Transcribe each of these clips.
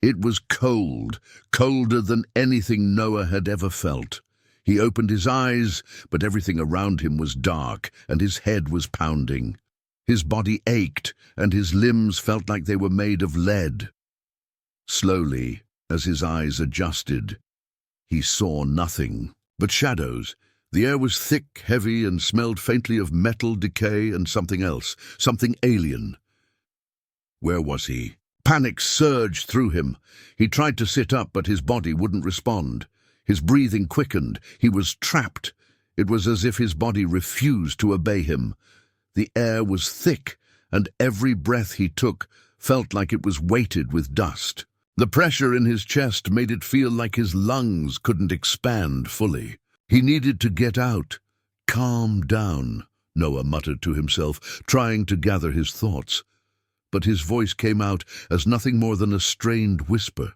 It was cold, colder than anything Noah had ever felt. He opened his eyes, but everything around him was dark, and his head was pounding. His body ached, and his limbs felt like they were made of lead. Slowly, as his eyes adjusted, he saw nothing but shadows. The air was thick, heavy, and smelled faintly of metal, decay, and something else, something alien. Where was he? Panic surged through him. He tried to sit up, but his body wouldn't respond. His breathing quickened. He was trapped. It was as if his body refused to obey him. The air was thick, and every breath he took felt like it was weighted with dust. The pressure in his chest made it feel like his lungs couldn't expand fully. He needed to get out. Calm down, Noah muttered to himself, trying to gather his thoughts. But his voice came out as nothing more than a strained whisper.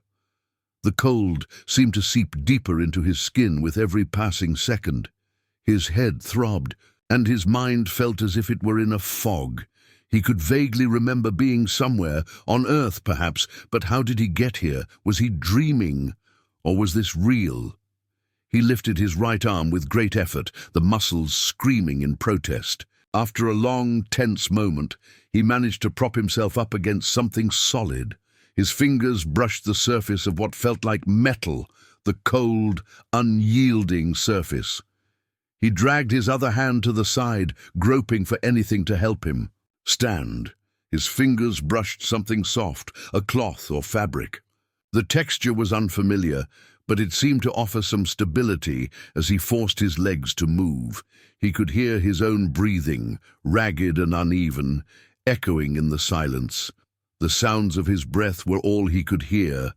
The cold seemed to seep deeper into his skin with every passing second. His head throbbed, and his mind felt as if it were in a fog. He could vaguely remember being somewhere, on Earth perhaps, but how did he get here? Was he dreaming, or was this real? He lifted his right arm with great effort, the muscles screaming in protest. After a long, tense moment, he managed to prop himself up against something solid. His fingers brushed the surface of what felt like metal, the cold, unyielding surface. He dragged his other hand to the side, groping for anything to help him. Stand. His fingers brushed something soft, a cloth or fabric. The texture was unfamiliar, but it seemed to offer some stability as he forced his legs to move. He could hear his own breathing, ragged and uneven, echoing in the silence. The sounds of his breath were all he could hear.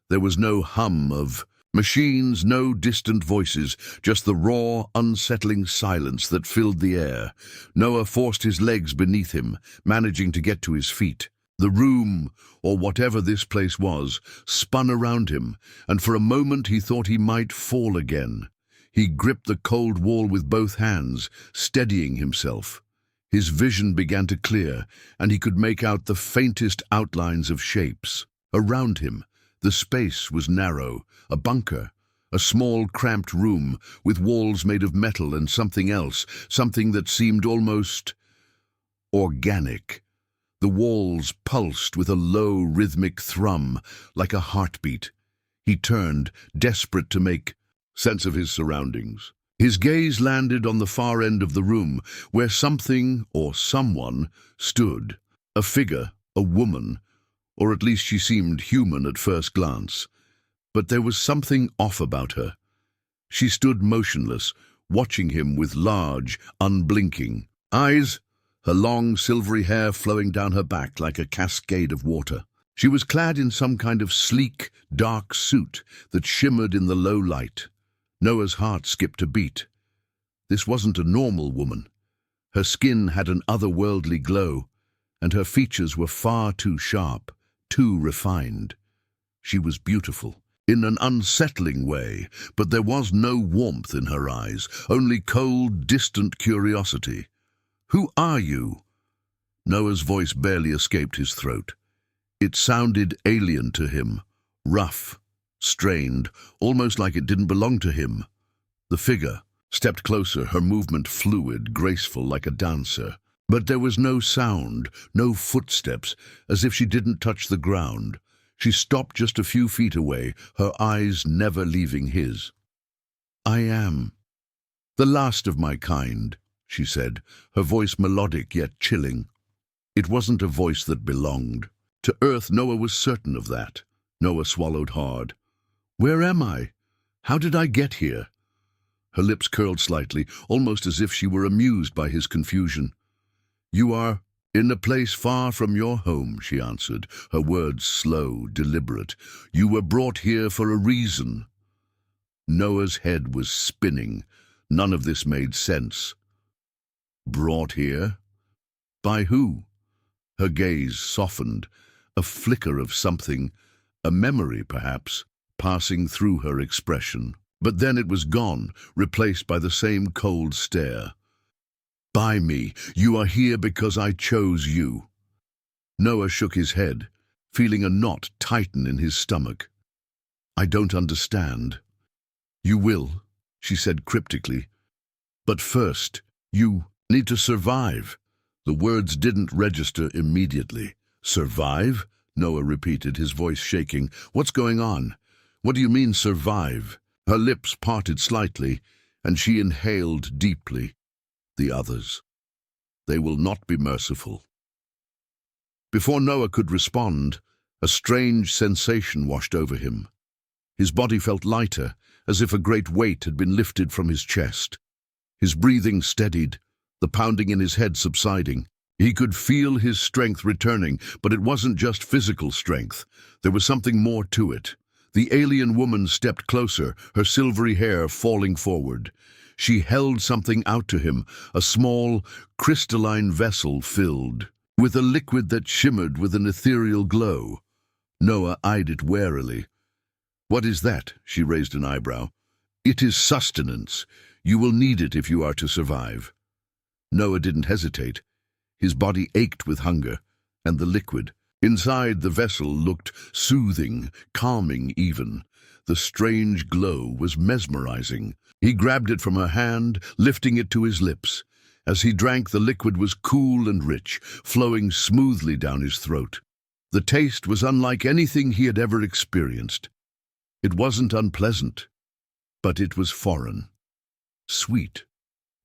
There was no hum of machines, no distant voices, just the raw, unsettling silence that filled the air. Noah forced his legs beneath him, managing to get to his feet. The room, or whatever this place was, spun around him, and for a moment he thought he might fall again. He gripped the cold wall with both hands, steadying himself. His vision began to clear, and he could make out the faintest outlines of shapes. Around him, the space was narrow, a bunker, a small, cramped room with walls made of metal and something else, something that seemed almost organic. The walls pulsed with a low, rhythmic thrum, like a heartbeat. He turned, desperate to make sense of his surroundings. His gaze landed on the far end of the room, where something or someone stood. A figure, a woman, or at least she seemed human at first glance. But there was something off about her. She stood motionless, watching him with large, unblinking eyes, her long silvery hair flowing down her back like a cascade of water. She was clad in some kind of sleek, dark suit that shimmered in the low light. Noah's heart skipped a beat. This wasn't a normal woman. Her skin had an otherworldly glow, and her features were far too sharp, too refined. She was beautiful, in an unsettling way, but there was no warmth in her eyes, only cold, distant curiosity. "Who are you?" Noah's voice barely escaped his throat. It sounded alien to him, rough, strained, almost like it didn't belong to him. The figure stepped closer, her movement fluid, graceful like a dancer. But there was no sound, no footsteps, as if she didn't touch the ground. She stopped just a few feet away, her eyes never leaving his. "I am the last of my kind," she said, her voice melodic yet chilling. It wasn't a voice that belonged. To Earth, Noah was certain of that. Noah swallowed hard. "Where am I? How did I get here?" Her lips curled slightly, almost as if she were amused by his confusion. "You are in a place far from your home," she answered, her words slow, deliberate. "You were brought here for a reason." Noah's head was spinning. None of this made sense. Brought here? By who? Her gaze softened, a flicker of something, a memory perhaps, passing through her expression. But then it was gone, replaced by the same cold stare. "By me. You are here because I chose you." Noah shook his head. feeling a knot tighten in his stomach. "I don't understand." "You will," she said cryptically. "But first, you need to survive." The words didn't register immediately. "Survive?" Noah repeated, his voice shaking. "What's going on? What do you mean, survive?" Her lips parted slightly, and she inhaled deeply. "The others. They will not be merciful." Before Noah could respond, a strange sensation washed over him. His body felt lighter, as if a great weight had been lifted from his chest. His breathing steadied, the pounding in his head subsiding. He could feel his strength returning, but it wasn't just physical strength. There was something more to it. The alien woman stepped closer, her silvery hair falling forward. She held something out to him, a small, crystalline vessel filled with a liquid that shimmered with an ethereal glow. Noah eyed it warily. "What is that?" She raised an eyebrow. "It is sustenance. You will need it if you are to survive." Noah didn't hesitate. His body ached with hunger, and the liquid inside the vessel looked soothing, calming even. The strange glow was mesmerizing. He grabbed it from her hand, lifting it to his lips. As he drank, the liquid was cool and rich, flowing smoothly down his throat. The taste was unlike anything he had ever experienced. It wasn't unpleasant, but it was foreign. Sweet,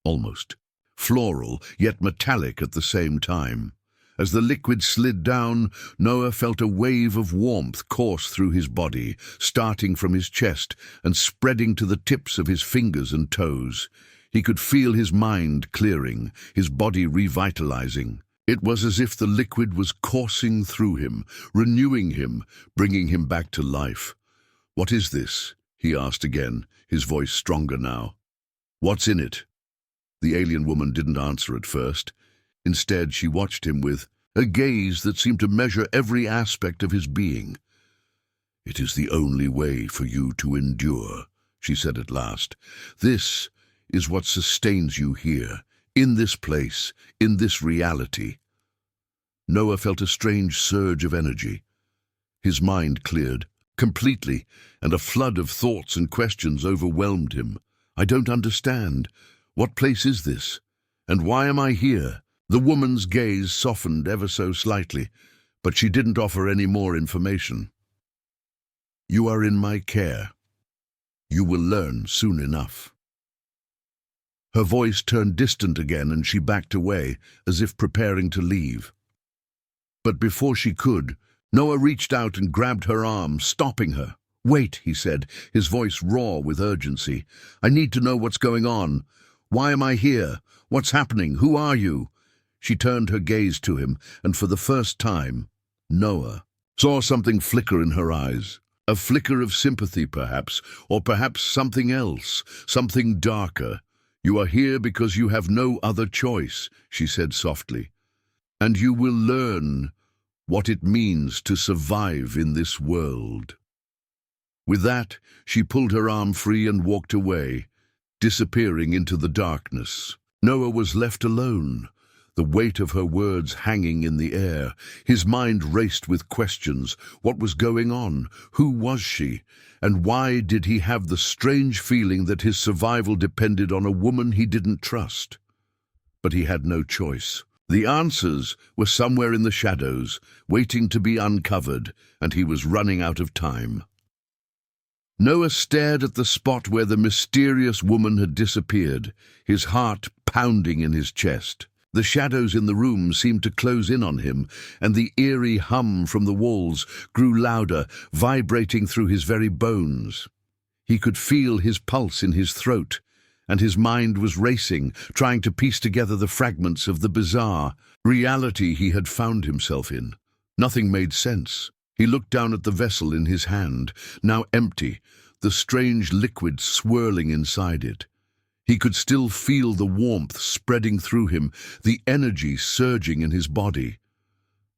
almost. Floral, yet metallic at the same time. As the liquid slid down, Noah felt a wave of warmth course through his body, starting from his chest and spreading to the tips of his fingers and toes. He could feel his mind clearing, his body revitalizing. It was as if the liquid was coursing through him, renewing him, bringing him back to life. "What is this?" he asked again, his voice stronger now. "What's in it?" The alien woman didn't answer at first. Instead, she watched him with a gaze that seemed to measure every aspect of his being. "It is the only way for you to endure," she said at last. "This is what sustains you here, in this place, in this reality." Noah felt a strange surge of energy. His mind cleared completely, and a flood of thoughts and questions overwhelmed him. "I don't understand. What place is this? And why am I here?" The woman's gaze softened ever so slightly, but she didn't offer any more information. "You are in my care. You will learn soon enough." Her voice turned distant again, and she backed away, as if preparing to leave. But before she could, Noah reached out and grabbed her arm, stopping her. "Wait," he said, his voice raw with urgency. "I need to know what's going on. Why am I here? What's happening? Who are you?" She turned her gaze to him, and for the first time, Noah saw something flicker in her eyes. A flicker of sympathy, perhaps, or perhaps something else, something darker. "You are here because you have no other choice," she said softly. "And you will learn what it means to survive in this world." With that, she pulled her arm free and walked away, disappearing into the darkness. Noah was left alone, the weight of her words hanging in the air. His mind raced with questions. What was going on? Who was she? And why did he have the strange feeling that his survival depended on a woman he didn't trust? But he had no choice. The answers were somewhere in the shadows, waiting to be uncovered, and he was running out of time. Noah stared at the spot where the mysterious woman had disappeared, his heart pounding in his chest. The shadows in the room seemed to close in on him, and the eerie hum from the walls grew louder, vibrating through his very bones. He could feel his pulse in his throat, and his mind was racing, trying to piece together the fragments of the bizarre reality he had found himself in. Nothing made sense. He looked down at the vessel in his hand, now empty, the strange liquid swirling inside it. He could still feel the warmth spreading through him, the energy surging in his body.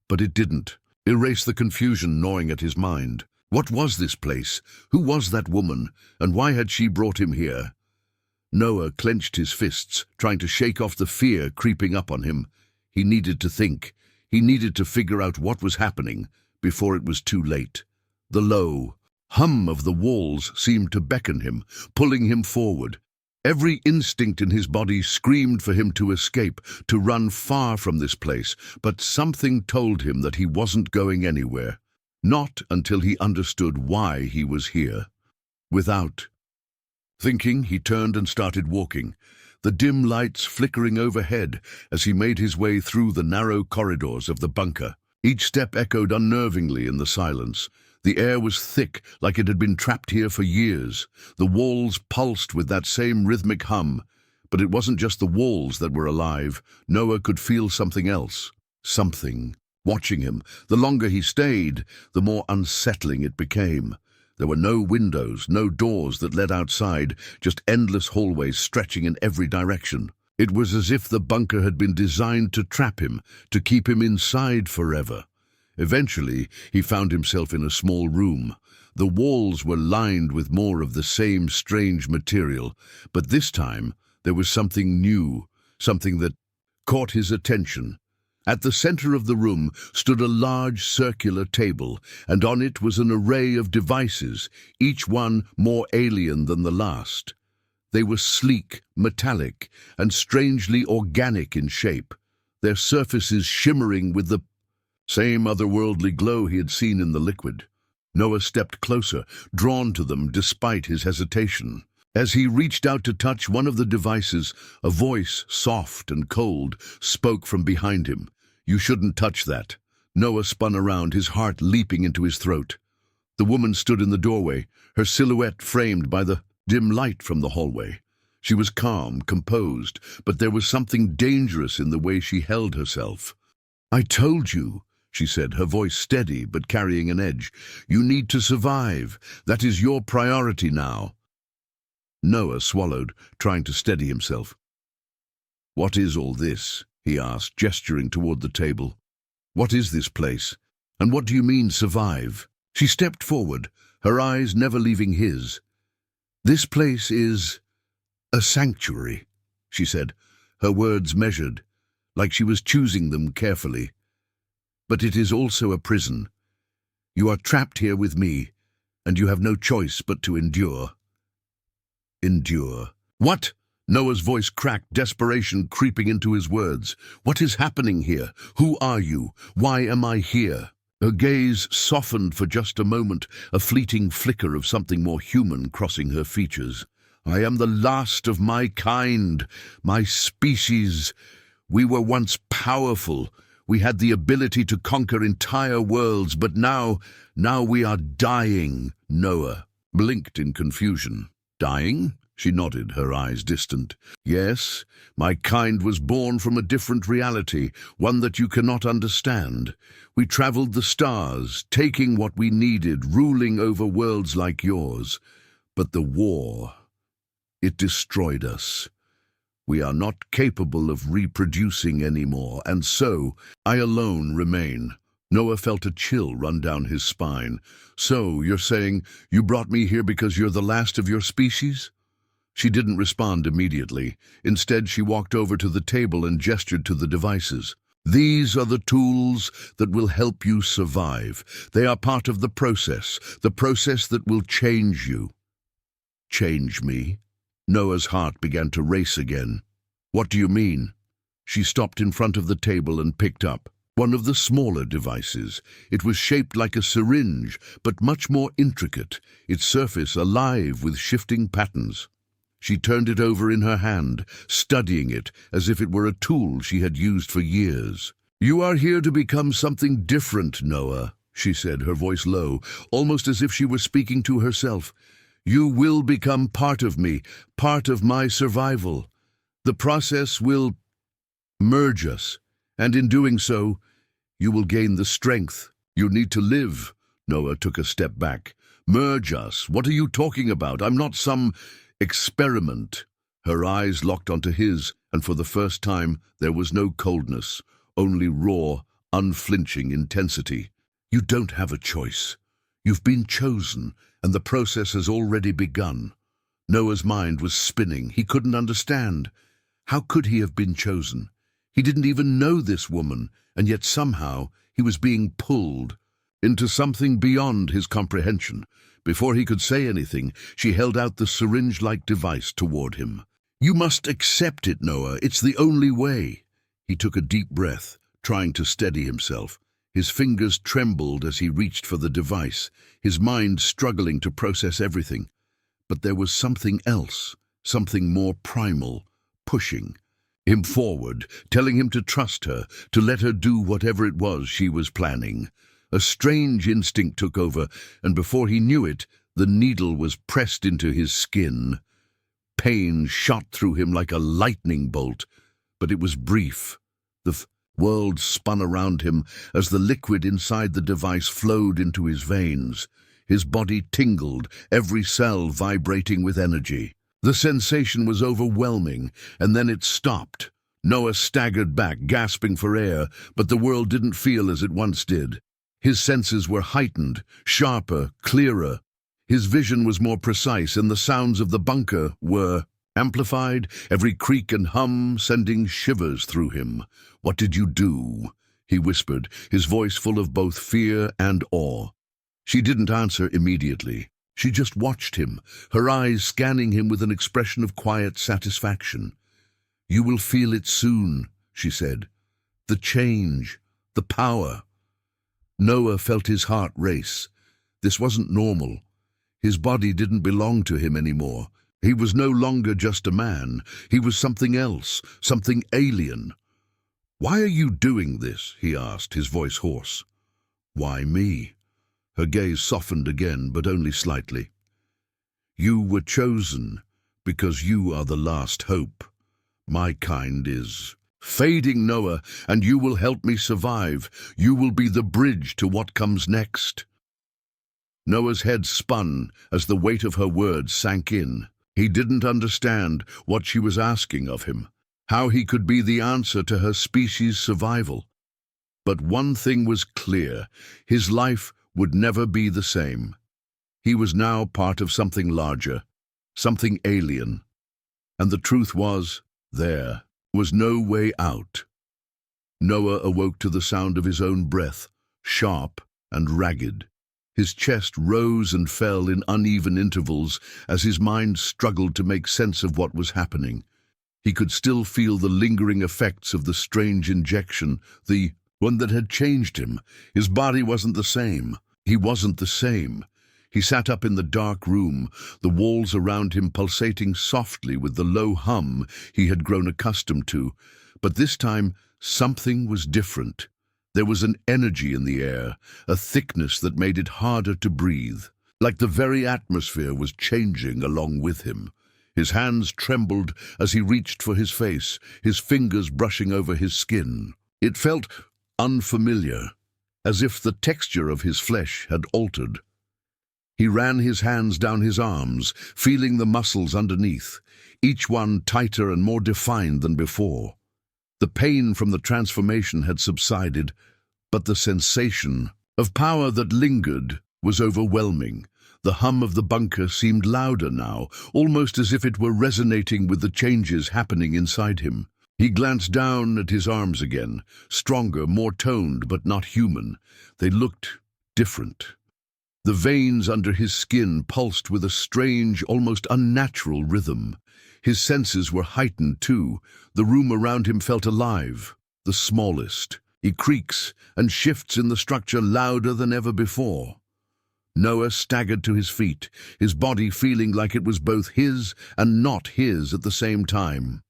But it didn't erase the confusion gnawing at his mind. What was this place? Who was that woman? And why had she brought him here? Noah clenched his fists, trying to shake off the fear creeping up on him. He needed to think. He needed to figure out what was happening, before it was too late. The low hum of the walls seemed to beckon him, pulling him forward. Every instinct in his body screamed for him to escape, to run far from this place, but something told him that he wasn't going anywhere. Not until he understood why he was here. Without thinking, he turned and started walking, the dim lights flickering overhead as he made his way through the narrow corridors of the bunker. Each step echoed unnervingly in the silence. The air was thick, like it had been trapped here for years. The walls pulsed with that same rhythmic hum. But it wasn't just the walls that were alive. Noah could feel something else. Something watching him. The longer he stayed, the more unsettling it became. There were no windows, no doors that led outside, just endless hallways stretching in every direction. It was as if the bunker had been designed to trap him, to keep him inside forever. Eventually, he found himself in a small room. The walls were lined with more of the same strange material, but this time there was something new, something that caught his attention. At the center of the room stood a large circular table, and on it was an array of devices, each one more alien than the last. They were sleek, metallic, and strangely organic in shape, their surfaces shimmering with the same otherworldly glow he had seen in the liquid. Noah stepped closer, drawn to them despite his hesitation. As he reached out to touch one of the devices, a voice, soft and cold, spoke from behind him. "You shouldn't touch that." Noah spun around, his heart leaping into his throat. The woman stood in the doorway, her silhouette framed by the dim light from the hallway. She was calm, composed, but there was something dangerous in the way she held herself. "I told you," she said, her voice steady but carrying an edge. "You need to survive. That is your priority now." Noah swallowed, trying to steady himself. "What is all this?" he asked, gesturing toward the table. "What is this place? And what do you mean, survive?" She stepped forward, her eyes never leaving his. "This place is a sanctuary," she said, her words measured, like she was choosing them carefully. "But it is also a prison. You are trapped here with me, and you have no choice but to endure." Endure. "What?" Noah's voice cracked, desperation creeping into his words. "What is happening here? Who are you? Why am I here?" Her gaze softened for just a moment, a fleeting flicker of something more human crossing her features. "I am the last of my kind, my species. We were once powerful. We had the ability to conquer entire worlds, but now we are dying." Noah blinked in confusion. "Dying?" She nodded, her eyes distant. "Yes, my kind was born from a different reality, one that you cannot understand. We traveled the stars, taking what we needed, ruling over worlds like yours. But the war, it destroyed us. We are not capable of reproducing anymore, and so I alone remain." Noah felt a chill run down his spine. "So, you're saying you brought me here because you're the last of your species?" She didn't respond immediately. Instead, she walked over to the table and gestured to the devices. "These are the tools that will help you survive. They are part of the process that will change you." "Change me?" Noah's heart began to race again. "What do you mean?" She stopped in front of the table and picked up one of the smaller devices. It was shaped like a syringe, but much more intricate, its surface alive with shifting patterns. She turned it over in her hand, studying it as if it were a tool she had used for years. "You are here to become something different, Noah," she said, her voice low, almost as if she were speaking to herself. "You will become part of me, part of my survival. The process will merge us, and in doing so, you will gain the strength you need to live." Noah took a step back. "Merge us? What are you talking about? I'm not some experiment." Her eyes locked onto his, and for the first time there was no coldness, only raw, unflinching intensity. "You don't have a choice. You've been chosen, and the process has already begun." Noah's mind was spinning. He couldn't understand. How could he have been chosen? He didn't even know this woman, and yet somehow he was being pulled. into something beyond his comprehension. Before he could say anything, she held out the syringe-like device toward him. "You must accept it, Noah. It's the only way." He took a deep breath, trying to steady himself. His fingers trembled as he reached for the device, his mind struggling to process everything. But there was something else, something more primal, pushing him forward, telling him to trust her, to let her do whatever it was she was planning. A strange instinct took over, and before he knew it, the needle was pressed into his skin. Pain shot through him like a lightning bolt, but it was brief. The world spun around him as the liquid inside the device flowed into his veins. His body tingled, every cell vibrating with energy. The sensation was overwhelming, and then it stopped. Noah staggered back, gasping for air, but the world didn't feel as it once did. His senses were heightened, sharper, clearer. His vision was more precise, and the sounds of the bunker were amplified, every creak and hum sending shivers through him. "What did you do?" he whispered, his voice full of both fear and awe. She didn't answer immediately. She just watched him, her eyes scanning him with an expression of quiet satisfaction. "You will feel it soon," she said. "The change, the power." Noah felt his heart race. This wasn't normal. His body didn't belong to him anymore. He was no longer just a man. He was something else, something alien. "Why are you doing this?" he asked, his voice hoarse. "Why me?" Her gaze softened again, but only slightly. "You were chosen because you are the last hope. My kind is fading, Noah, and you will help me survive. You will be the bridge to what comes next." Noah's head spun as the weight of her words sank in. He didn't understand what she was asking of him, how he could be the answer to her species' survival. But one thing was clear: his life would never be the same. He was now part of something larger, something alien. And the truth was, there was no way out. Noah awoke to the sound of his own breath, sharp and ragged. His chest rose and fell in uneven intervals as his mind struggled to make sense of what was happening. He could still feel the lingering effects of the strange injection, the one that had changed him. His body wasn't the same. He wasn't the same. He sat up in the dark room, the walls around him pulsating softly with the low hum he had grown accustomed to. But this time, something was different. There was an energy in the air, a thickness that made it harder to breathe, like the very atmosphere was changing along with him. His hands trembled as he reached for his face, his fingers brushing over his skin. It felt unfamiliar, as if the texture of his flesh had altered. He ran his hands down his arms, feeling the muscles underneath, each one tighter and more defined than before. The pain from the transformation had subsided, but the sensation of power that lingered was overwhelming. The hum of the bunker seemed louder now, almost as if it were resonating with the changes happening inside him. He glanced down at his arms again, stronger, more toned, but not human. They looked different. The veins under his skin pulsed with a strange, almost unnatural rhythm. His senses were heightened too. The room around him felt alive, the smallest. He creaks and shifts in the structure louder than ever before. Noah staggered to his feet, his body feeling like it was both his and not his at the same time.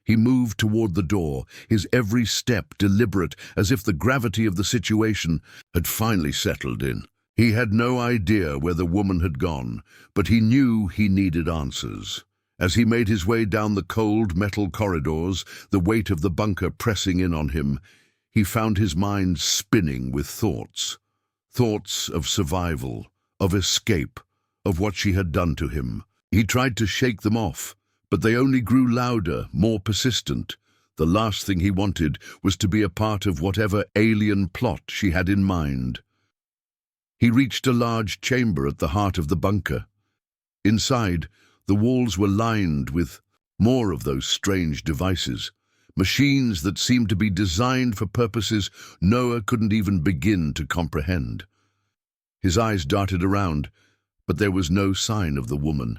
He moved toward the door, his every step deliberate, as if the gravity of the situation had finally settled in. He had no idea where the woman had gone, but he knew he needed answers. As he made his way down the cold metal corridors, the weight of the bunker pressing in on him, he found his mind spinning with thoughts. Thoughts of survival, of escape, of what she had done to him. He tried to shake them off, but they only grew louder, more persistent. The last thing he wanted was to be a part of whatever alien plot she had in mind. He reached a large chamber at the heart of the bunker. Inside, the walls were lined with more of those strange devices, machines that seemed to be designed for purposes Noah couldn't even begin to comprehend. His eyes darted around, but there was no sign of the woman.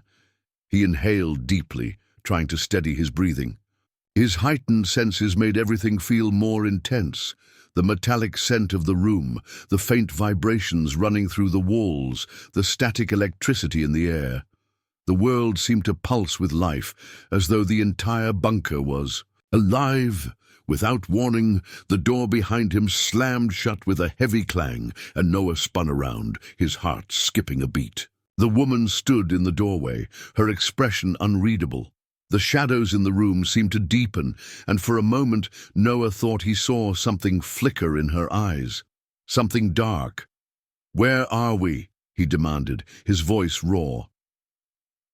He inhaled deeply, trying to steady his breathing. His heightened senses made everything feel more intense. The metallic scent of the room, the faint vibrations running through the walls, the static electricity in the air. The world seemed to pulse with life, as though the entire bunker was alive. Without warning, the door behind him slammed shut with a heavy clang, and Noah spun around, his heart skipping a beat. The woman stood in the doorway, her expression unreadable. The shadows in the room seemed to deepen, and for a moment Noah thought he saw something flicker in her eyes. Something dark. "Where are we?" he demanded, his voice raw.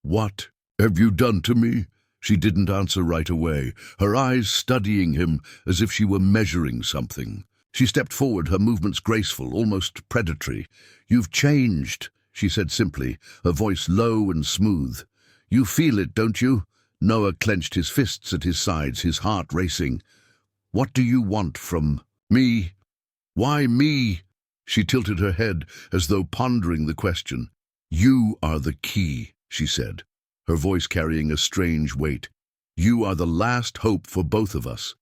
"What have you done to me?" She didn't answer right away, her eyes studying him as if she were measuring something. She stepped forward, her movements graceful, almost predatory. "You've changed," she said simply, her voice low and smooth. "You feel it, don't you?" Noah clenched his fists at his sides, his heart racing. "What do you want from me? Why me?" She tilted her head as though pondering the question. "You are the key," she said, her voice carrying a strange weight. "You are the last hope for both of us.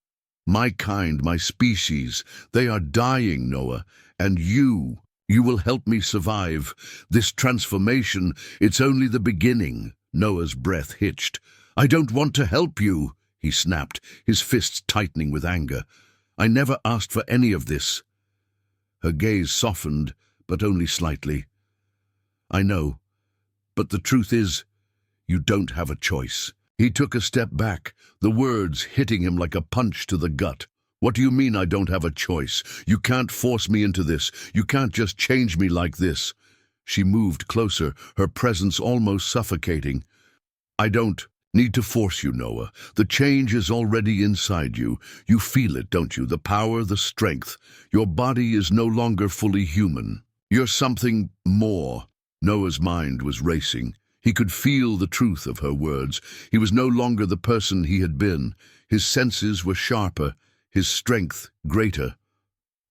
My kind, my species, they are dying, Noah, and you will help me survive. This transformation, it's only the beginning." Noah's breath hitched. "I don't want to help you," he snapped, his fists tightening with anger. "I never asked for any of this." Her gaze softened, but only slightly. "I know, but the truth is, you don't have a choice." He took a step back, the words hitting him like a punch to the gut. "What do you mean I don't have a choice? You can't force me into this. You can't just change me like this." She moved closer, her presence almost suffocating. "I don't need to force you, Noah. The change is already inside you. You feel it, don't you? The power, the strength. Your body is no longer fully human. You're something more." Noah's mind was racing. He could feel the truth of her words. He was no longer the person he had been. His senses were sharper, his strength greater.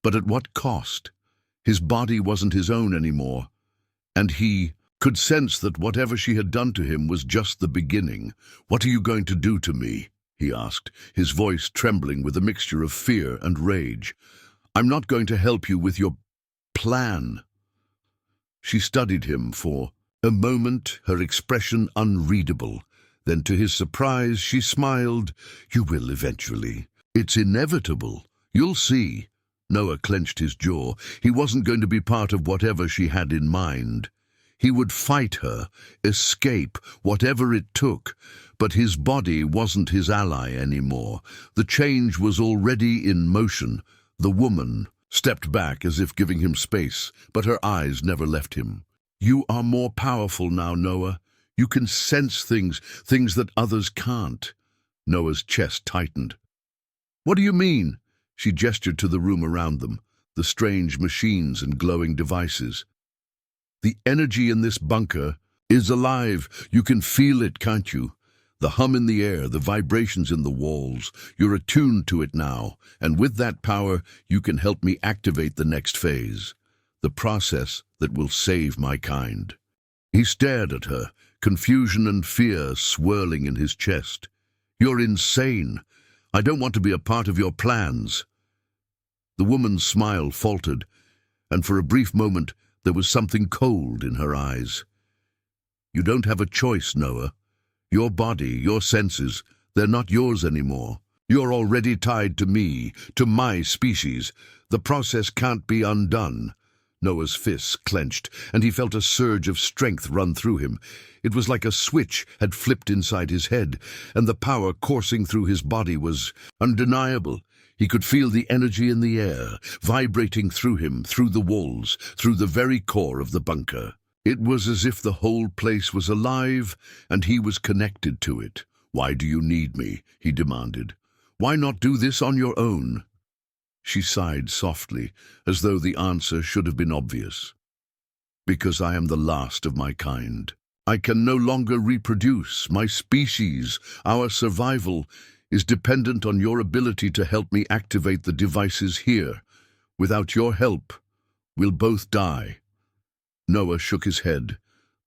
But at what cost? His body wasn't his own anymore, and he could sense that whatever she had done to him was just the beginning. "What are you going to do to me?" he asked, his voice trembling with a mixture of fear and rage. "I'm not going to help you with your plan." She studied him for a moment, her expression unreadable. Then, to his surprise, she smiled. "You will eventually. It's inevitable. You'll see." Noah clenched his jaw. He wasn't going to be part of whatever she had in mind. He would fight her, escape, whatever it took. But his body wasn't his ally anymore. The change was already in motion. The woman stepped back as if giving him space, but her eyes never left him. "You are more powerful now, Noah. You can sense things that others can't." Noah's chest tightened. "What do you mean?" She gestured to the room around them, the strange machines and glowing devices. "The energy in this bunker is alive. You can feel it, can't you? The hum in the air, the vibrations in the walls. You're attuned to it now, and with that power, you can help me activate the next phase. The process that will save my kind." He stared at her, confusion and fear swirling in his chest. "You're insane. I don't want to be a part of your plans." The woman's smile faltered, and for a brief moment there was something cold in her eyes. "You don't have a choice, Noah. Your body, your senses, they're not yours anymore. You're already tied to me, to my species. The process can't be undone." Noah's fists clenched, and he felt a surge of strength run through him. It was like a switch had flipped inside his head, and the power coursing through his body was undeniable. He could feel the energy in the air, vibrating through him, through the walls, through the very core of the bunker. It was as if the whole place was alive, and he was connected to it. "Why do you need me?" he demanded. "Why not do this on your own?" She sighed softly, as though the answer should have been obvious. "Because I am the last of my kind. I can no longer reproduce. My species, our survival, is dependent on your ability to help me activate the devices here. Without your help, we'll both die." Noah shook his head,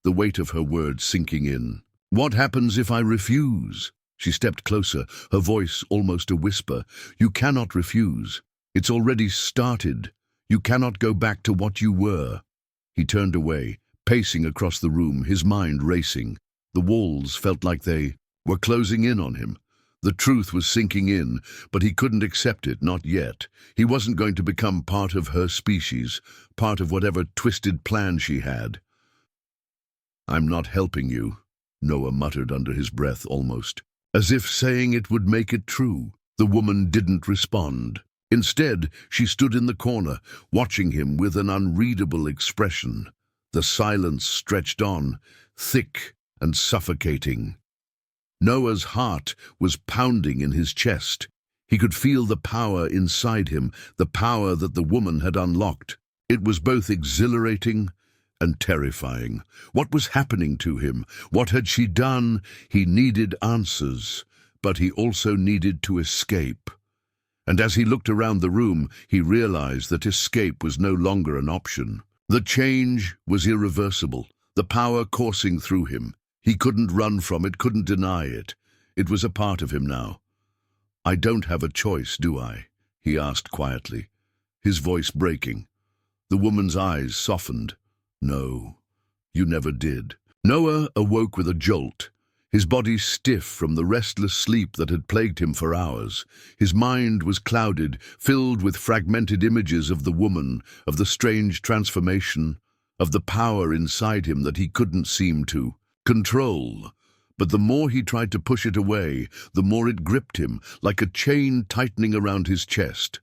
the weight of her words sinking in. What happens if I refuse? She stepped closer, her voice almost a whisper. You cannot refuse. It's already started. You cannot go back to what you were. He turned away, pacing across the room, his mind racing. The walls felt like they were closing in on him. The truth was sinking in, but he couldn't accept it, not yet. He wasn't going to become part of her species, part of whatever twisted plan she had. I'm not helping you, Noah muttered under his breath almost, as if saying it would make it true. The woman didn't respond. Instead, she stood in the corner, watching him with an unreadable expression. The silence stretched on, thick and suffocating. Noah's heart was pounding in his chest. He could feel the power inside him, the power that the woman had unlocked. It was both exhilarating and terrifying. What was happening to him? What had she done? He needed answers, but he also needed to escape. And as he looked around the room, he realized that escape was no longer an option. The change was irreversible, the power coursing through him. He couldn't run from it, couldn't deny it. It was a part of him now. I don't have a choice, do I? He asked quietly, his voice breaking. The woman's eyes softened. No, you never did. Noah awoke with a jolt, his body stiff from the restless sleep that had plagued him for hours. His mind was clouded, filled with fragmented images of the woman, of the strange transformation, of the power inside him that he couldn't seem to control. But the more he tried to push it away, the more it gripped him, like a chain tightening around his chest.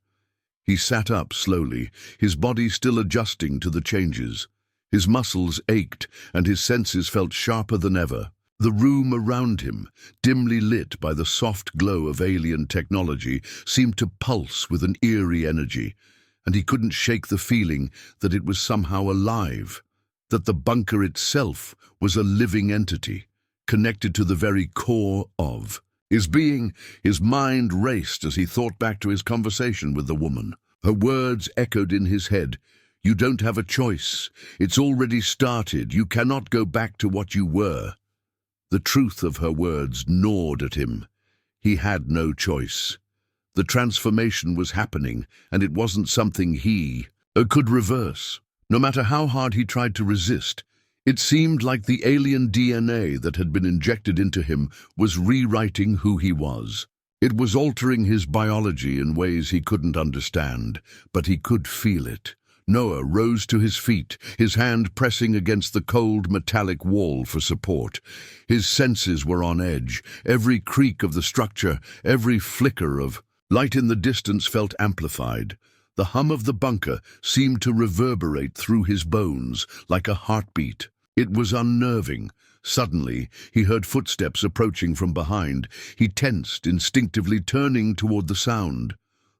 He sat up slowly, his body still adjusting to the changes. His muscles ached, and his senses felt sharper than ever. The room around him, dimly lit by the soft glow of alien technology, seemed to pulse with an eerie energy, and he couldn't shake the feeling that it was somehow alive, that the bunker itself was a living entity, connected to the very core of his being. His mind raced as he thought back to his conversation with the woman. Her words echoed in his head. You don't have a choice. It's already started. You cannot go back to what you were. The truth of her words gnawed at him. He had no choice. The transformation was happening, and it wasn't something he could reverse. No matter how hard he tried to resist, it seemed like the alien DNA that had been injected into him was rewriting who he was. It was altering his biology in ways he couldn't understand, but he could feel it. Noah rose to his feet, his hand pressing against the cold metallic wall for support. His senses were on edge. Every creak of the structure, every flicker of light in the distance felt amplified. The hum of the bunker seemed to reverberate through his bones like a heartbeat. It was unnerving. Suddenly, he heard footsteps approaching from behind. He tensed, instinctively turning toward the sound.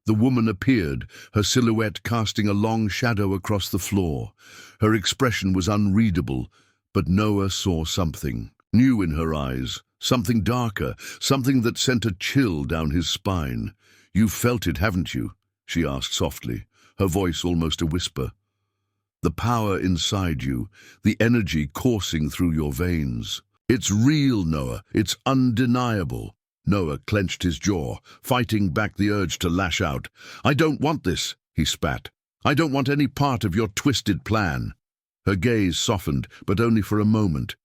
The woman appeared, her silhouette casting a long shadow across the floor. Her expression was unreadable, but Noah saw something new in her eyes, something darker, something that sent a chill down his spine. You've felt it, haven't you? She asked softly, her voice almost a whisper. The power inside you, the energy coursing through your veins. It's real, Noah. It's undeniable. Noah clenched his jaw, fighting back the urge to lash out. I don't want this, he spat. I don't want any part of your twisted plan. Her gaze softened, but only for a moment.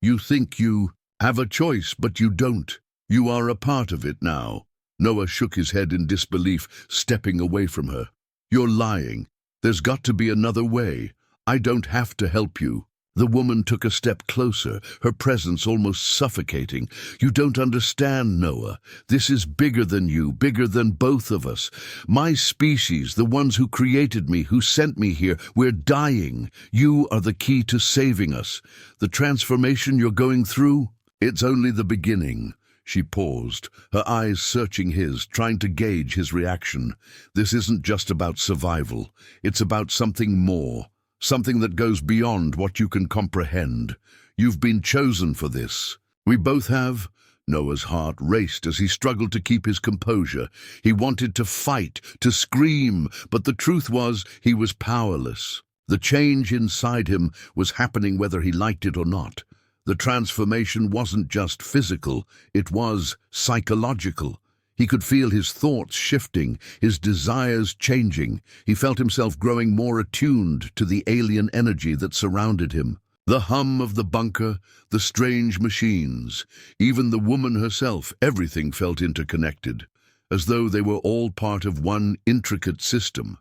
You think you have a choice, but you don't. You are a part of it now. Noah shook his head in disbelief, stepping away from her. You're lying. There's got to be another way. I don't have to help you. The woman took a step closer, her presence almost suffocating. You don't understand, Noah. This is bigger than you, bigger than both of us. My species, the ones who created me, who sent me here, we're dying. You are the key to saving us. The transformation you're going through, it's only the beginning. She paused, her eyes searching his, trying to gauge his reaction. This isn't just about survival. It's about something more, something that goes beyond what you can comprehend. You've been chosen for this. We both have. Noah's heart raced as he struggled to keep his composure. He wanted to fight, to scream, but the truth was he was powerless. The change inside him was happening whether he liked it or not. The transformation wasn't just physical, it was psychological. He could feel his thoughts shifting, his desires changing. He felt himself growing more attuned to the alien energy that surrounded him. The hum of the bunker, the strange machines, even the woman herself, everything felt interconnected, as though they were all part of one intricate system.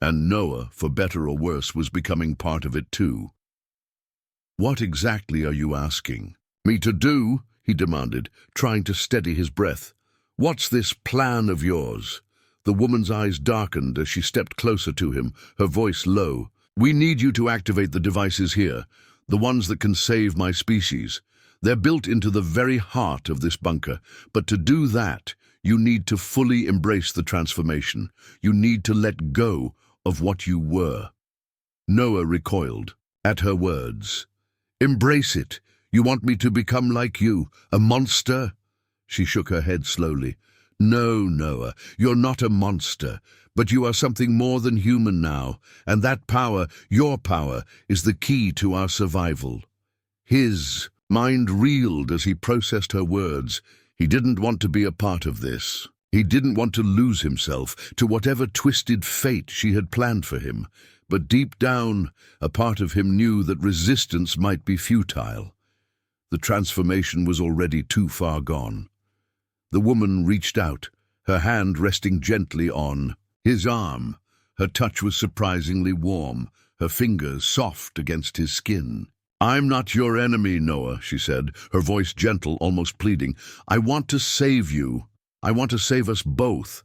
And Noah, for better or worse, was becoming part of it too. "What exactly are you asking me to do?" he demanded, trying to steady his breath. "What's this plan of yours?" The woman's eyes darkened as she stepped closer to him, her voice low. "We need you to activate the devices here, the ones that can save my species. They're built into the very heart of this bunker, but to do that, you need to fully embrace the transformation. You need to let go of what you were." Noah recoiled at her words. "Embrace it. You want me to become like you, a monster?" She shook her head slowly. "No, Noah, you're not a monster, but you are something more than human now, and that power, your power, is the key to our survival." His mind reeled as he processed her words. He didn't want to be a part of this. He didn't want to lose himself to whatever twisted fate she had planned for him, but deep down, a part of him knew that resistance might be futile. The transformation was already too far gone. The woman reached out, her hand resting gently on his arm. Her touch was surprisingly warm, her fingers soft against his skin. "I'm not your enemy, Noah," she said, her voice gentle, almost pleading. "I want to save you. I want to save us both.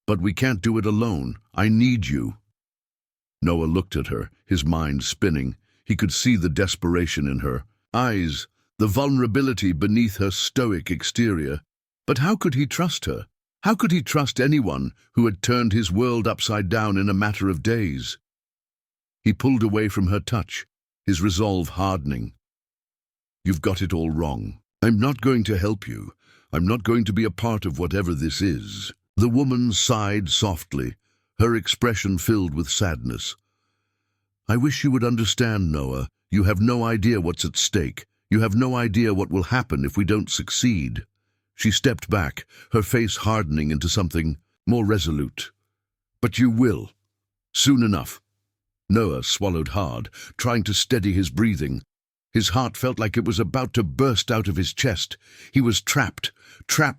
But we can't do it alone. I need you." Noah looked at her, his mind spinning. He could see the desperation in her eyes, the vulnerability beneath her stoic exterior. But how could he trust her? How could he trust anyone who had turned his world upside down in a matter of days? He pulled away from her touch, his resolve hardening. "You've got it all wrong. I'm not going to help you. I'm not going to be a part of whatever this is." The woman sighed softly, her expression filled with sadness. "I wish you would understand, Noah. You have no idea what's at stake. You have no idea what will happen if we don't succeed." She stepped back, her face hardening into something more resolute. "But you will. Soon enough." Noah swallowed hard, trying to steady his breathing. His heart felt like it was about to burst out of his chest. He was trapped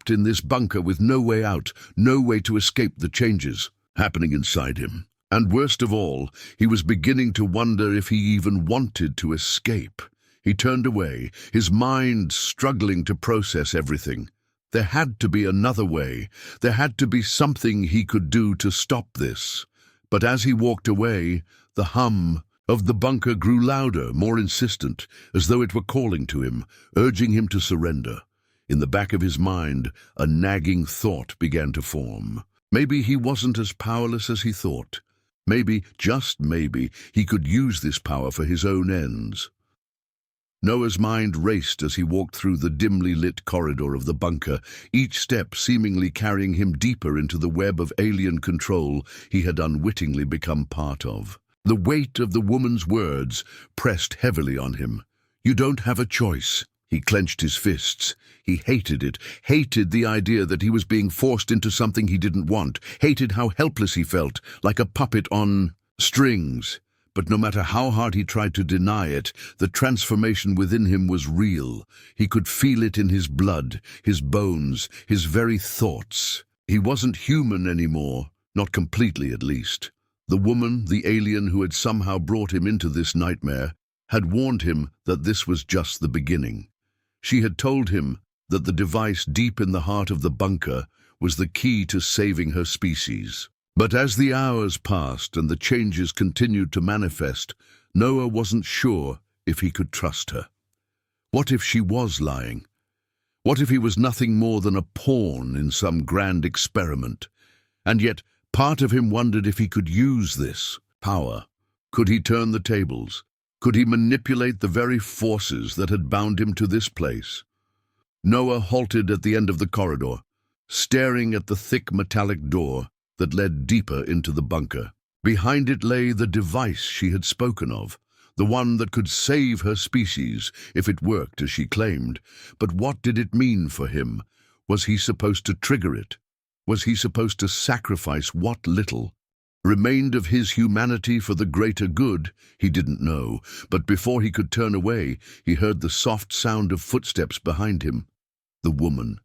in this bunker with no way out, no way to escape the changes happening inside him. And worst of all, he was beginning to wonder if he even wanted to escape. He turned away, his mind struggling to process everything. There had to be another way. There had to be something he could do to stop this. But as he walked away, the hum of the bunker grew louder, more insistent, as though it were calling to him, urging him to surrender. In the back of his mind, a nagging thought began to form. Maybe he wasn't as powerless as he thought. Maybe, just maybe, he could use this power for his own ends. Noah's mind raced as he walked through the dimly lit corridor of the bunker, each step seemingly carrying him deeper into the web of alien control he had unwittingly become part of. The weight of the woman's words pressed heavily on him. "You don't have a choice." He clenched his fists. He hated it, hated the idea that he was being forced into something he didn't want, hated how helpless he felt, like a puppet on strings. But no matter how hard he tried to deny it, the transformation within him was real. He could feel it in his blood, his bones, his very thoughts. He wasn't human anymore, not completely at least. The woman, the alien who had somehow brought him into this nightmare, had warned him that this was just the beginning. She had told him that the device deep in the heart of the bunker was the key to saving her species. But as the hours passed and the changes continued to manifest, Noah wasn't sure if he could trust her. What if she was lying? What if he was nothing more than a pawn in some grand experiment? And yet, part of him wondered if he could use this power. Could he turn the tables? Could he manipulate the very forces that had bound him to this place? Noah halted at the end of the corridor, staring at the thick metallic door that led deeper into the bunker. Behind it lay the device she had spoken of, the one that could save her species if it worked as she claimed. But what did it mean for him? Was he supposed to trigger it? Was he supposed to sacrifice what little remained of his humanity for the greater good? He didn't know, but before he could turn away, he heard the soft sound of footsteps behind him. The woman.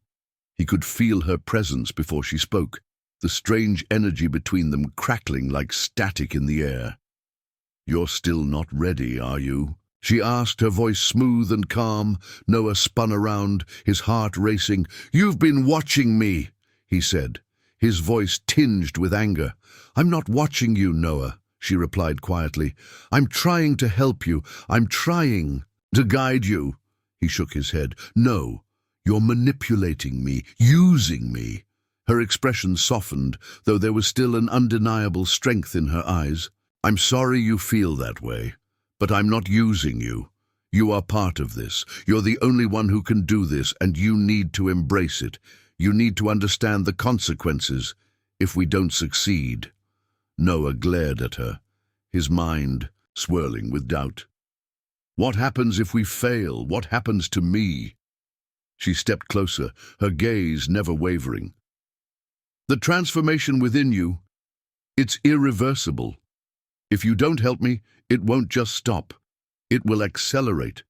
He could feel her presence before she spoke, the strange energy between them crackling like static in the air. "You're still not ready, are you?" she asked, her voice smooth and calm. Noah spun around, his heart racing. "You've been watching me," he said, his voice tinged with anger. "I'm not watching you, Noah," she replied quietly. "I'm trying to help you. I'm trying to guide you." He shook his head. "No, you're manipulating me, using me." Her expression softened, though there was still an undeniable strength in her eyes. "I'm sorry you feel that way, but I'm not using you. You are part of this. You're the only one who can do this, and you need to embrace it. You need to understand the consequences if we don't succeed." Noah glared at her, his mind swirling with doubt. "What happens if we fail? What happens to me?" She stepped closer, her gaze never wavering. "The transformation within you, it's irreversible. If you don't help me, it won't just stop. It will accelerate.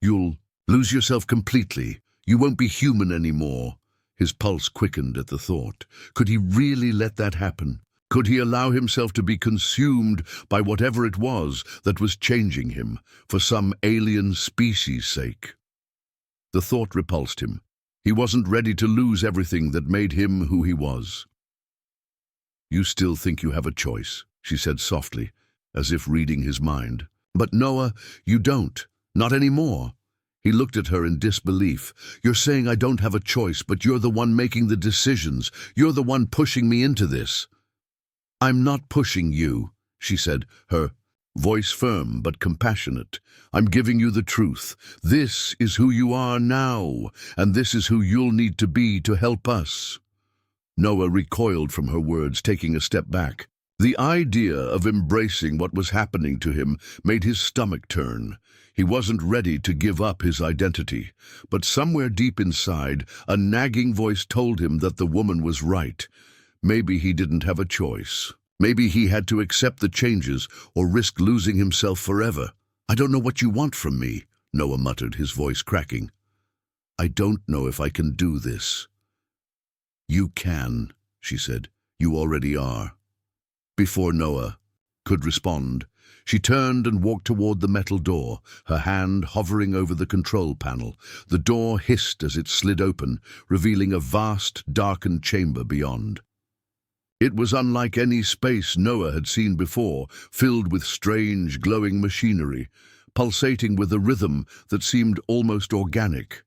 You'll lose yourself completely. You won't be human anymore." His pulse quickened at the thought. Could he really let that happen? Could he allow himself to be consumed by whatever it was that was changing him, for some alien species' sake? The thought repulsed him. He wasn't ready to lose everything that made him who he was. "You still think you have a choice," she said softly, as if reading his mind. "But Noah, you don't. Not anymore." He looked at her in disbelief. "You're saying I don't have a choice, but you're the one making the decisions. You're the one pushing me into this." "I'm not pushing you," she said, her voice firm but compassionate. "I'm giving you the truth. This is who you are now, and this is who you'll need to be to help us." Noah recoiled from her words, taking a step back. The idea of embracing what was happening to him made his stomach turn. He wasn't ready to give up his identity, but somewhere deep inside, a nagging voice told him that the woman was right. Maybe he didn't have a choice. Maybe he had to accept the changes or risk losing himself forever. "I don't know what you want from me," Noah muttered, his voice cracking. "I don't know if I can do this." "You can," she said. "You already are." Before Noah could respond, she turned and walked toward the metal door, her hand hovering over the control panel. The door hissed as it slid open, revealing a vast, darkened chamber beyond. It was unlike any space Noah had seen before, filled with strange, glowing machinery, pulsating with a rhythm that seemed almost organic.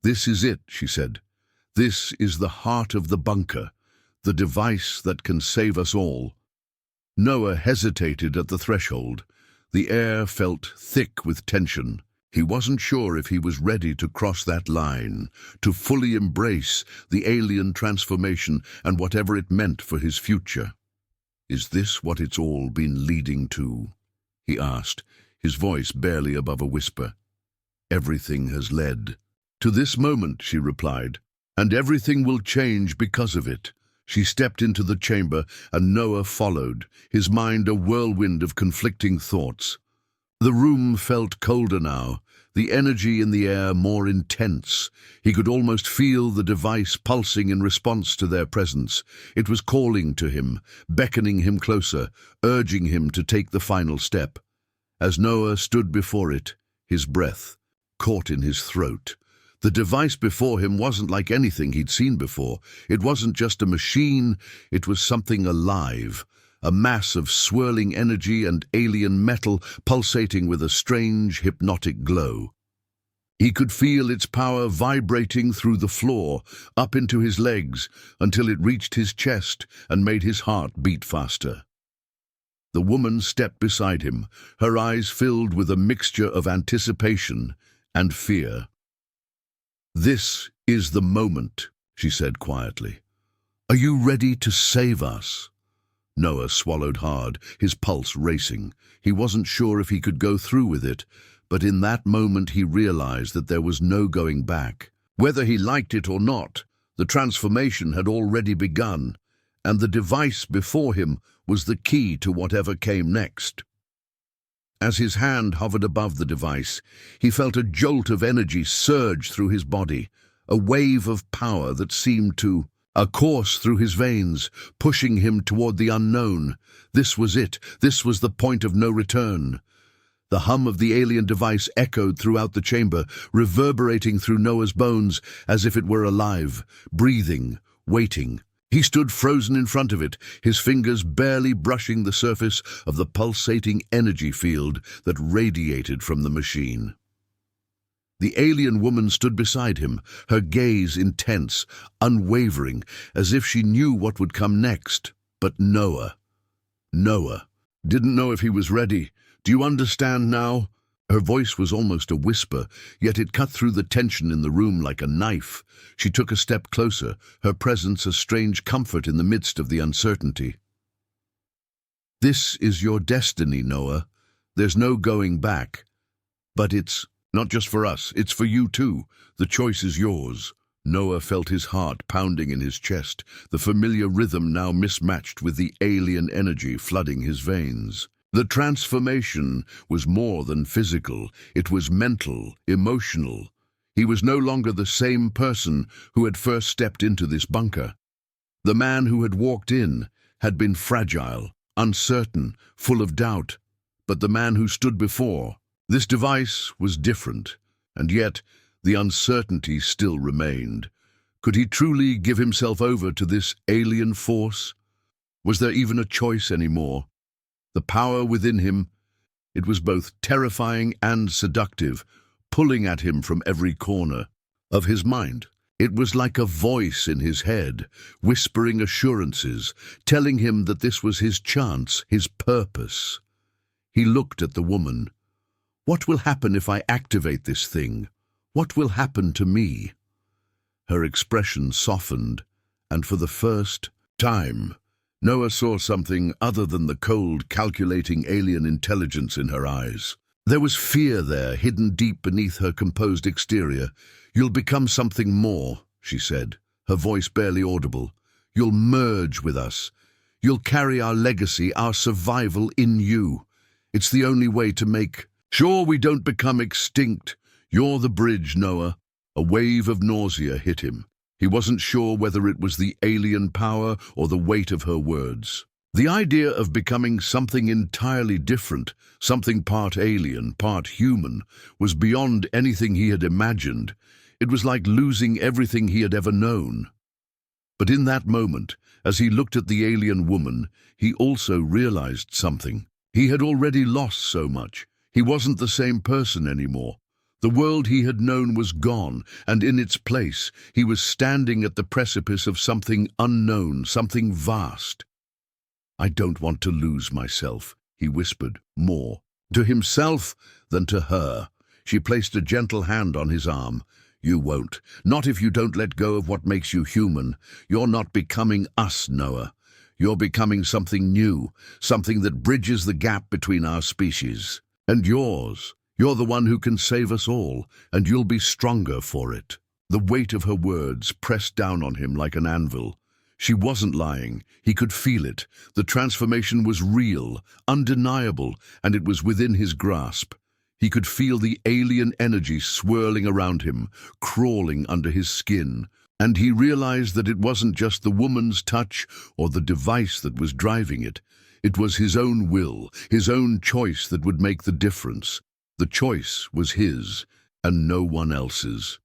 "This is it," she said. "This is the heart of the bunker, the device that can save us all." Noah hesitated at the threshold. The air felt thick with tension. He wasn't sure if he was ready to cross that line, to fully embrace the alien transformation and whatever it meant for his future. "Is this what it's all been leading to?" he asked, his voice barely above a whisper. "Everything has led to this moment," she replied, "and everything will change because of it." She stepped into the chamber, and Noah followed, his mind a whirlwind of conflicting thoughts. The room felt colder now, the energy in the air more intense. He could almost feel the device pulsing in response to their presence. It was calling to him, beckoning him closer, urging him to take the final step. As Noah stood before it, his breath caught in his throat. The device before him wasn't like anything he'd seen before. It wasn't just a machine, it was something alive. A mass of swirling energy and alien metal pulsating with a strange, hypnotic glow. He could feel its power vibrating through the floor, up into his legs, until it reached his chest and made his heart beat faster. The woman stepped beside him, her eyes filled with a mixture of anticipation and fear. "This is the moment," she said quietly. "Are you ready to save us?" Noah swallowed hard, his pulse racing. He wasn't sure if he could go through with it, but in that moment he realized that there was no going back. Whether he liked it or not, the transformation had already begun, and the device before him was the key to whatever came next. As his hand hovered above the device, he felt a jolt of energy surge through his body, a wave of power that seemed to course through his veins, pushing him toward the unknown. This was it. This was the point of no return. The hum of the alien device echoed throughout the chamber, reverberating through Noah's bones as if it were alive, breathing, waiting. He stood frozen in front of it, his fingers barely brushing the surface of the pulsating energy field that radiated from the machine. The alien woman stood beside him, her gaze intense, unwavering, as if she knew what would come next. But Noah didn't know if he was ready. "Do you understand now?" Her voice was almost a whisper, yet it cut through the tension in the room like a knife. She took a step closer, her presence a strange comfort in the midst of the uncertainty. "This is your destiny, Noah. There's no going back. But it's not just for us, it's for you too. The choice is yours." Noah felt his heart pounding in his chest, the familiar rhythm now mismatched with the alien energy flooding his veins. The transformation was more than physical, it was mental, emotional. He was no longer the same person who had first stepped into this bunker. The man who had walked in had been fragile, uncertain, full of doubt. But the man who stood before, this device was different, and yet the uncertainty still remained. Could he truly give himself over to this alien force? Was there even a choice anymore? The power within him, it was both terrifying and seductive, pulling at him from every corner of his mind. It was like a voice in his head, whispering assurances, telling him that this was his chance, his purpose. He looked at the woman. "What will happen if I activate this thing? What will happen to me?" Her expression softened, and for the first time, Noah saw something other than the cold, calculating alien intelligence in her eyes. There was fear there, hidden deep beneath her composed exterior. "You'll become something more," she said, her voice barely audible. "You'll merge with us. You'll carry our legacy, our survival in you. It's the only way to make sure we don't become extinct. You're the bridge, Noah." A wave of nausea hit him. He wasn't sure whether it was the alien power or the weight of her words. The idea of becoming something entirely different, something part alien, part human, was beyond anything he had imagined. It was like losing everything he had ever known. But in that moment, as he looked at the alien woman, he also realized something. He had already lost so much. He wasn't the same person anymore. The world he had known was gone, and in its place, he was standing at the precipice of something unknown, something vast. "I don't want to lose myself," he whispered, more to himself than to her. She placed a gentle hand on his arm. "You won't. Not if you don't let go of what makes you human. You're not becoming us, Noah. You're becoming something new, something that bridges the gap between our species. And yours. You're the one who can save us all, and you'll be stronger for it." The weight of her words pressed down on him like an anvil. She wasn't lying. He could feel it. The transformation was real, undeniable, and it was within his grasp. He could feel the alien energy swirling around him, crawling under his skin, and he realized that it wasn't just the woman's touch or the device that was driving it. It was his own will, his own choice that would make the difference. The choice was his, and no one else's.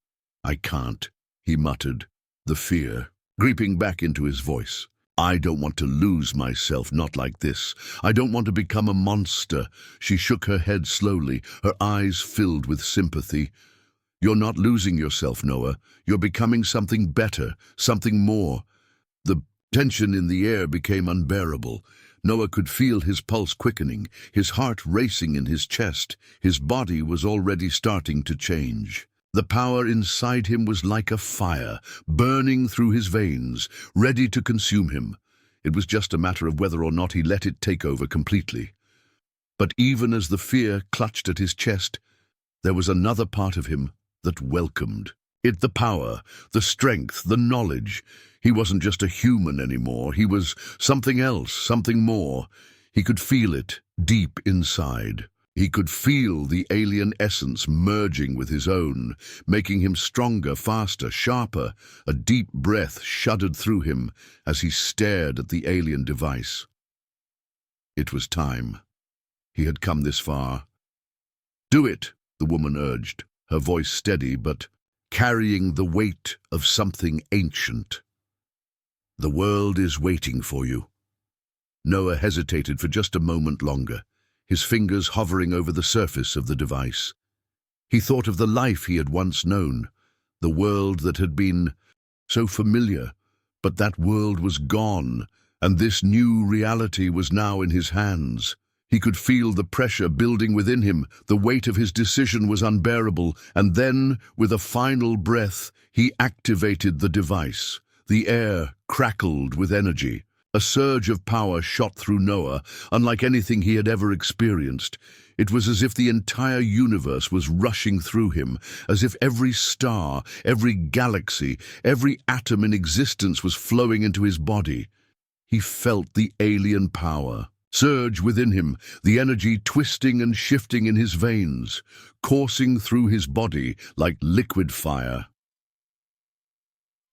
"I can't," he muttered, the fear creeping back into his voice. "I don't want to lose myself, not like this. I don't want to become a monster." She shook her head slowly, her eyes filled with sympathy. "You're not losing yourself, Noah. You're becoming something better, something more." The tension in the air became unbearable. Noah could feel his pulse quickening, his heart racing in his chest. His body was already starting to change. The power inside him was like a fire, burning through his veins, ready to consume him. It was just a matter of whether or not he let it take over completely. But even as the fear clutched at his chest, there was another part of him that welcomed it. The power, the strength, the knowledge. He wasn't just a human anymore. He was something else, something more. He could feel it deep inside. He could feel the alien essence merging with his own, making him stronger, faster, sharper. A deep breath shuddered through him as he stared at the alien device. It was time. He had come this far. "Do it," the woman urged, her voice steady but carrying the weight of something ancient. "The world is waiting for you." Noah hesitated for just a moment longer, his fingers hovering over the surface of the device. He thought of the life he had once known, the world that had been so familiar, but that world was gone, and this new reality was now in his hands. He could feel the pressure building within him. The weight of his decision was unbearable, and then, with a final breath, he activated the device. The air crackled with energy. A surge of power shot through Noah, unlike anything he had ever experienced. It was as if the entire universe was rushing through him, as if every star, every galaxy, every atom in existence was flowing into his body. He felt the alien power surge within him, the energy twisting and shifting in his veins, coursing through his body like liquid fire.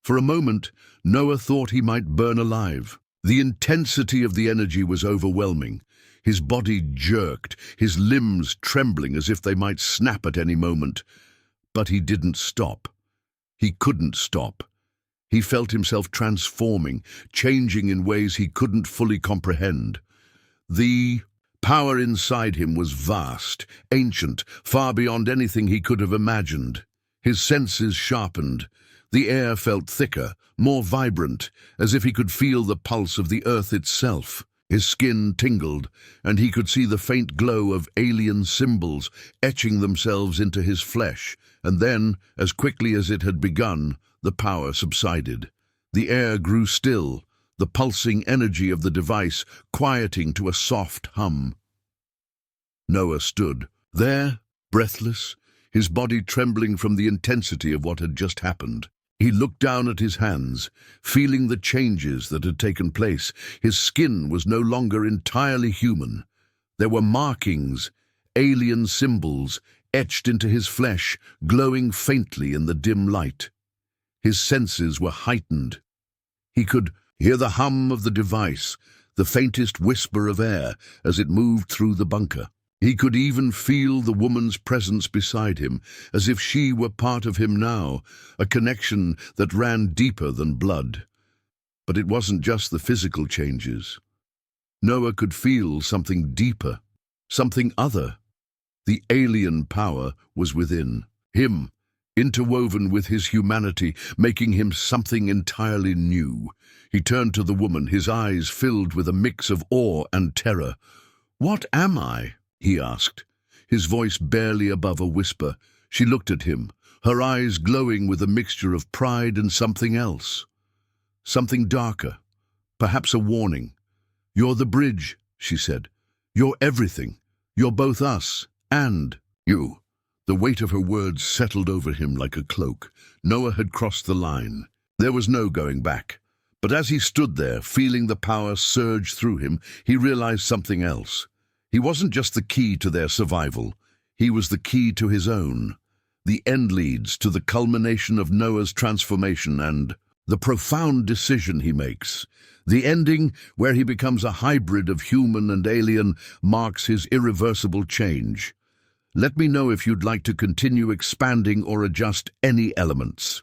For a moment, Noah thought he might burn alive. The intensity of the energy was overwhelming. His body jerked, his limbs trembling as if they might snap at any moment. But he didn't stop. He couldn't stop. He felt himself transforming, changing in ways he couldn't fully comprehend. The power inside him was vast, ancient, far beyond anything he could have imagined. His senses sharpened. The air felt thicker, more vibrant, as if he could feel the pulse of the earth itself. His skin tingled, and he could see the faint glow of alien symbols etching themselves into his flesh. And then, as quickly as it had begun, the power subsided. The air grew still, the pulsing energy of the device quieting to a soft hum. Noah stood there, breathless, his body trembling from the intensity of what had just happened. He looked down at his hands, feeling the changes that had taken place. His skin was no longer entirely human. There were markings, alien symbols, etched into his flesh, glowing faintly in the dim light. His senses were heightened. He could hear the hum of the device, the faintest whisper of air as it moved through the bunker. He could even feel the woman's presence beside him, as if she were part of him now, a connection that ran deeper than blood. But it wasn't just the physical changes. Noah could feel something deeper, something other. The alien power was within him, interwoven with his humanity, making him something entirely new. He turned to the woman, his eyes filled with a mix of awe and terror. "What am I?" he asked, his voice barely above a whisper. She looked at him, her eyes glowing with a mixture of pride and something else. Something darker, perhaps a warning. "You're the bridge," she said. "You're everything. You're both us and you." The weight of her words settled over him like a cloak. Noah had crossed the line. There was no going back. But as he stood there, feeling the power surge through him, he realized something else. He wasn't just the key to their survival. He was the key to his own. The end leads to the culmination of Noah's transformation and the profound decision he makes. The ending, where he becomes a hybrid of human and alien, marks his irreversible change. Let me know if you'd like to continue expanding or adjust any elements.